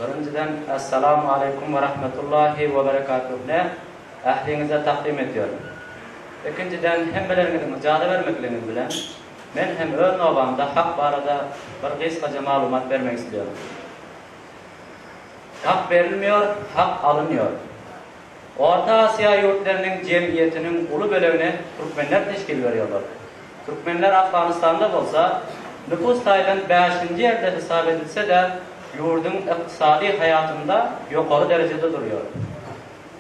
Birinciden Esselamu Aleyküm ve Rahmetullahi ve Berekatuh'ne ahlinize takdim ediyorum. İkinciden hem bilenleriniz cade vermekleriniz bilen men hem öz novamda hak barada bir kısaca malumat vermek istiyorum. Hak verilmiyor, hak alınıyor. Orta Asya yurtlarının cemiyetinin ulu bölümüne Türkmenler teşkil veriyorlar. Türkmenler Afganistan'da olsa nüfus sayıdan 5. yerde hesap edilse de yurdun iktisadi hayatında yukarı derecede duruyor.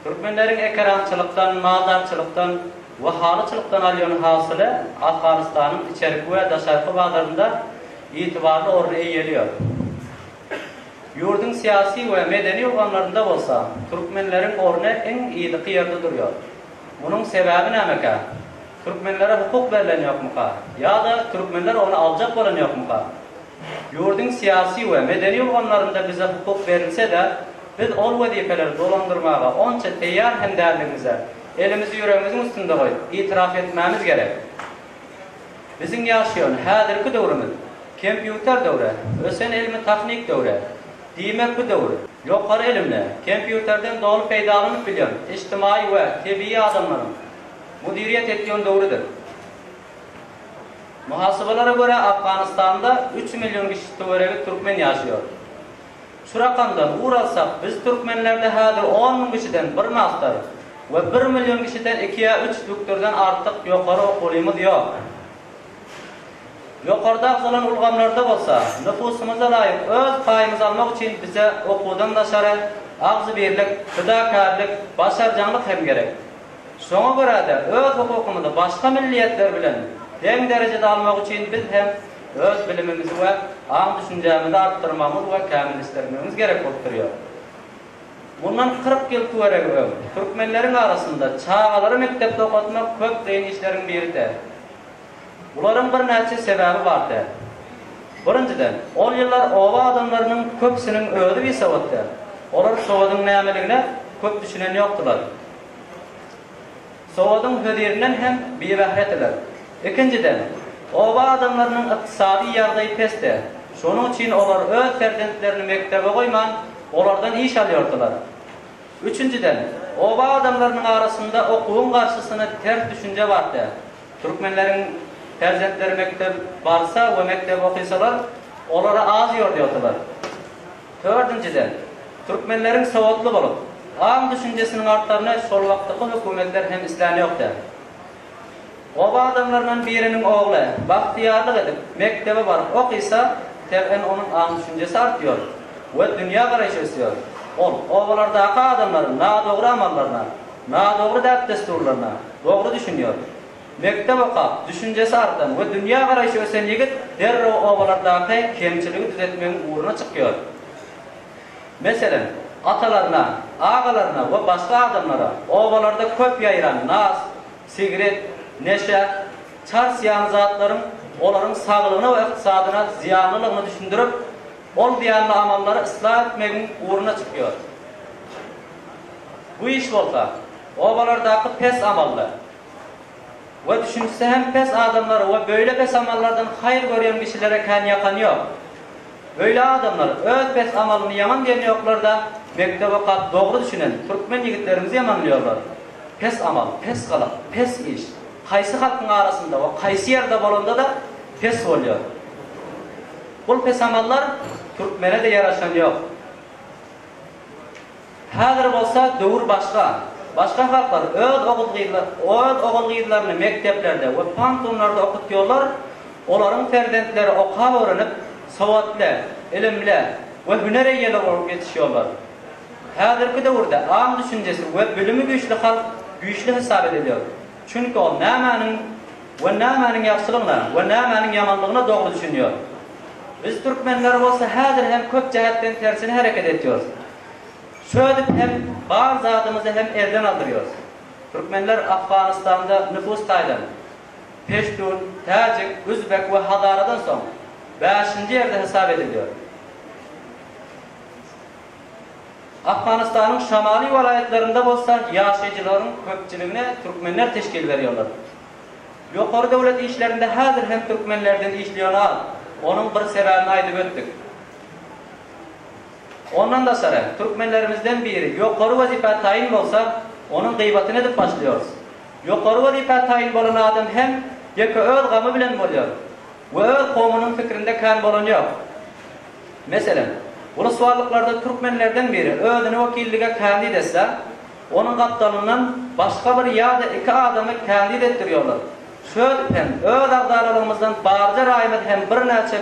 Türkmenlerin ekrançılıktan, maldarçılıktan ve halıçılıktan alyon hasılı Afganistan'ın içerik ve dışarı bağlarında itibarlı oraya geliyor. Yurdun siyasi ve medeni organlarında olsa Türkmenlerin ornu en iyidiki yerde duruyor. Bunun sebebi ne meka? Türkmenlere hukuk verilen yok muka? Ya da Türkmenler onu alacak olan yok muka? Yurdun siyasi ve medeni organlarında bize hukuk verilse de biz ol vazifeleri dolandırmağa onça teyyar hem değerlimize elimizi yüreğimizin üstünde koyup itiraf etmemiz gerek. Bizim yaşayan hadirki devrimiz kompüter devre, ösen ilmi teknik devre, demek bu devre. Yukarı ilimle, kompüterden doğru peydalanıp bilen, içtimai ve tebii adamların müdiriyet ettiğin devredir. Muhasebelara göre Afganistan'da 3 milyon kişi Türkmen yaşıyor. Şu rakamdan uğralsak biz Türkmenlerde hadir 10 kişiden bir master ve 1 milyon kişiden 2'ye 3 doktordan artık yukarı okulumuz yok. Yukarıda aksalan ulgamlarda olsa nüfusumuza layık öz payımız almak için bize okudan dışarı ağzı birlik, fidakarlık, başarcanlık hem gerek. Şuna göre de öz hukukumuzu başka milliyetler bilen en derecede almak için biz hem öz bilimimizi ve an düşüncemizi arttırmamız ve kamilleştirmemiz gerek oluyor. Bundan 40 yıl sonra Türkmenlerin arasında çağaları mektepte okutmak köp deyin işlerin biridir. Bunların bir neçe sebebi vardır. Birinciden, o yıllar ova adamlarının köpsünün ödü bir sebebidir. Onlar Soğud'un neyemeliğine köp düşünen yoktular. Soğud'un hüdirinden hem bir vahrettiler. İkinciden, ova adamlarının iktisadi yardığı pestir. Şunun için onlar öz ferdentlerini mektebe koyman, onlardan iş alıyordular. Üçüncüden, ova adamlarının arasında okuğun karşısına ters düşünce vardı. Türkmenlerin ferdentleri mektep varsa ve mektep okuysalar, onlara az yor diyordular. Dördüncüden, Türkmenlerin savutlu bulup, ağam düşüncesinin artlarına sol vaktaki hükümetler hem İslam'ı yoktu. Ova adamlarından birinin oğlu bahtiyarlık edip mektebe varıp okuysa tevhen onun ağam düşüncesi artıyor ve dünya karayışı istiyor. Ovalardaki adamların doğru amallarına, doğru dert desturlarına doğru düşünüyor. Mektep okuyup düşüncesi artan ve dünya karayışı ösen yigit derre ovalardaki kemçiliği düzeltmenin uğruna çıkıyor. Mesela atalarına, ağalarına ve başka adamlara ovalarda köp yayılan naz, sigaret, neşe, çarsiyan zatların onların sağlığına ve iktisadına ziyanlılığını düşündürüp olmayanlı amalları ıslah etmenin uğruna çıkıyor. Bu iş olsa ovalardaki pes amallar ve düşünse hem pes adamları ve böyle pes amallardan hayır gören kişilere kan yakan yok. Böyle adamlar öz pes amalını yaman diyen yoklar da mektebe kat doğru düşünen Türkmen yigitlerimizi yamanlıyorlar. Pes amal, pes kalak, pes iş. Kaysi halkın arasında ve kaysi yerde bolanda da pes oluyor. Bu pes amallar Türkmen'e de yaraşan yok. Hazır olsa dövür başka. Başka halklar öz oğul gıyırlarını mekteplerde ve pantonlarda okutuyorlar. Onların ferdentleri okuğa öğrenip savatlı, ilimli ve hüner eyyeli olup yetişiyorlar. Hazırki devirde ağam düşüncesi ve bölümü güçlü halk güçlü hesap ediliyor. Çünkü o nâmenin yaxşılığına ve nâmenin yamanlığına doğru düşünüyor. Biz Türkmenler olsa hazır hem köp cihetten tersine hareket ediyoruz. Şöyle hem bazı adımızı hem elden aldırıyoruz. Türkmenler Afganistan'da nüfus taydan, Peştun, Tacik, Üzbek ve Hadara'dan sonra 5. yerde hesap ediliyor. Afganistan'ın şamali vilayetlerinde olsa yaşayıcıların köpçülüğüne Türkmenler teşkil veriyorlar. Yukarı devlet işlerinde hazır hem Türkmenlerden işliyorlar. Onun bir sebebini aydıp öttük. Ondan da sonra Türkmenlerimizden biri yukarı vazife tayin olsa onun gıybatını edip başlıyoruz. Yukarı vazife tayin bolan adam hem yeki öz gamı bilen boluyor ve öz komunun fikrinde kan bolan yok. Mesela uluslararlıklarda Türkmenlerden biri özünü vakillige kandid etse onun kaptanından başka bir ya da iki adamı kandid ettiriyorlar. Şöyle öz ağdalarımızdan barca rahmet hem bir neçe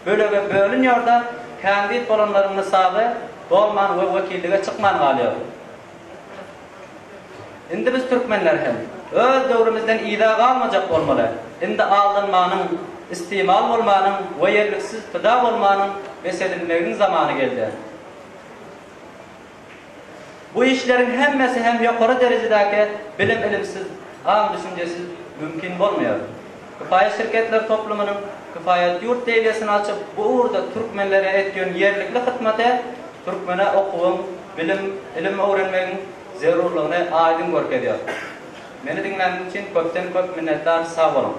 bölüge bölünüyor da kandid bolanların nisabı dolman ve vakillige çıkman kalıyor. Indi biz Türkmenler hem öz dövrümüzden ida kalmayacak olmalı. Indi aldanmanın, istimal olmanın ve yerliksiz fıda olmanın meselelerin zamanı geldi. Bu işlerin hemmesi hem yukarı derecedeki bilim ilimsiz, am düşüncesiz mümkün olmuyor. Kifayet şirketler toplumunun kifayet yurt devlesini açıp bu uğurda Türkmenlere etkiyon yerlikli hizmete Türkmene okuvun, ilim öğrenmenin zerurluğunu aydın görk ediyor. Beni dinlediğiniz için köpten köp minnettar, sağ olun.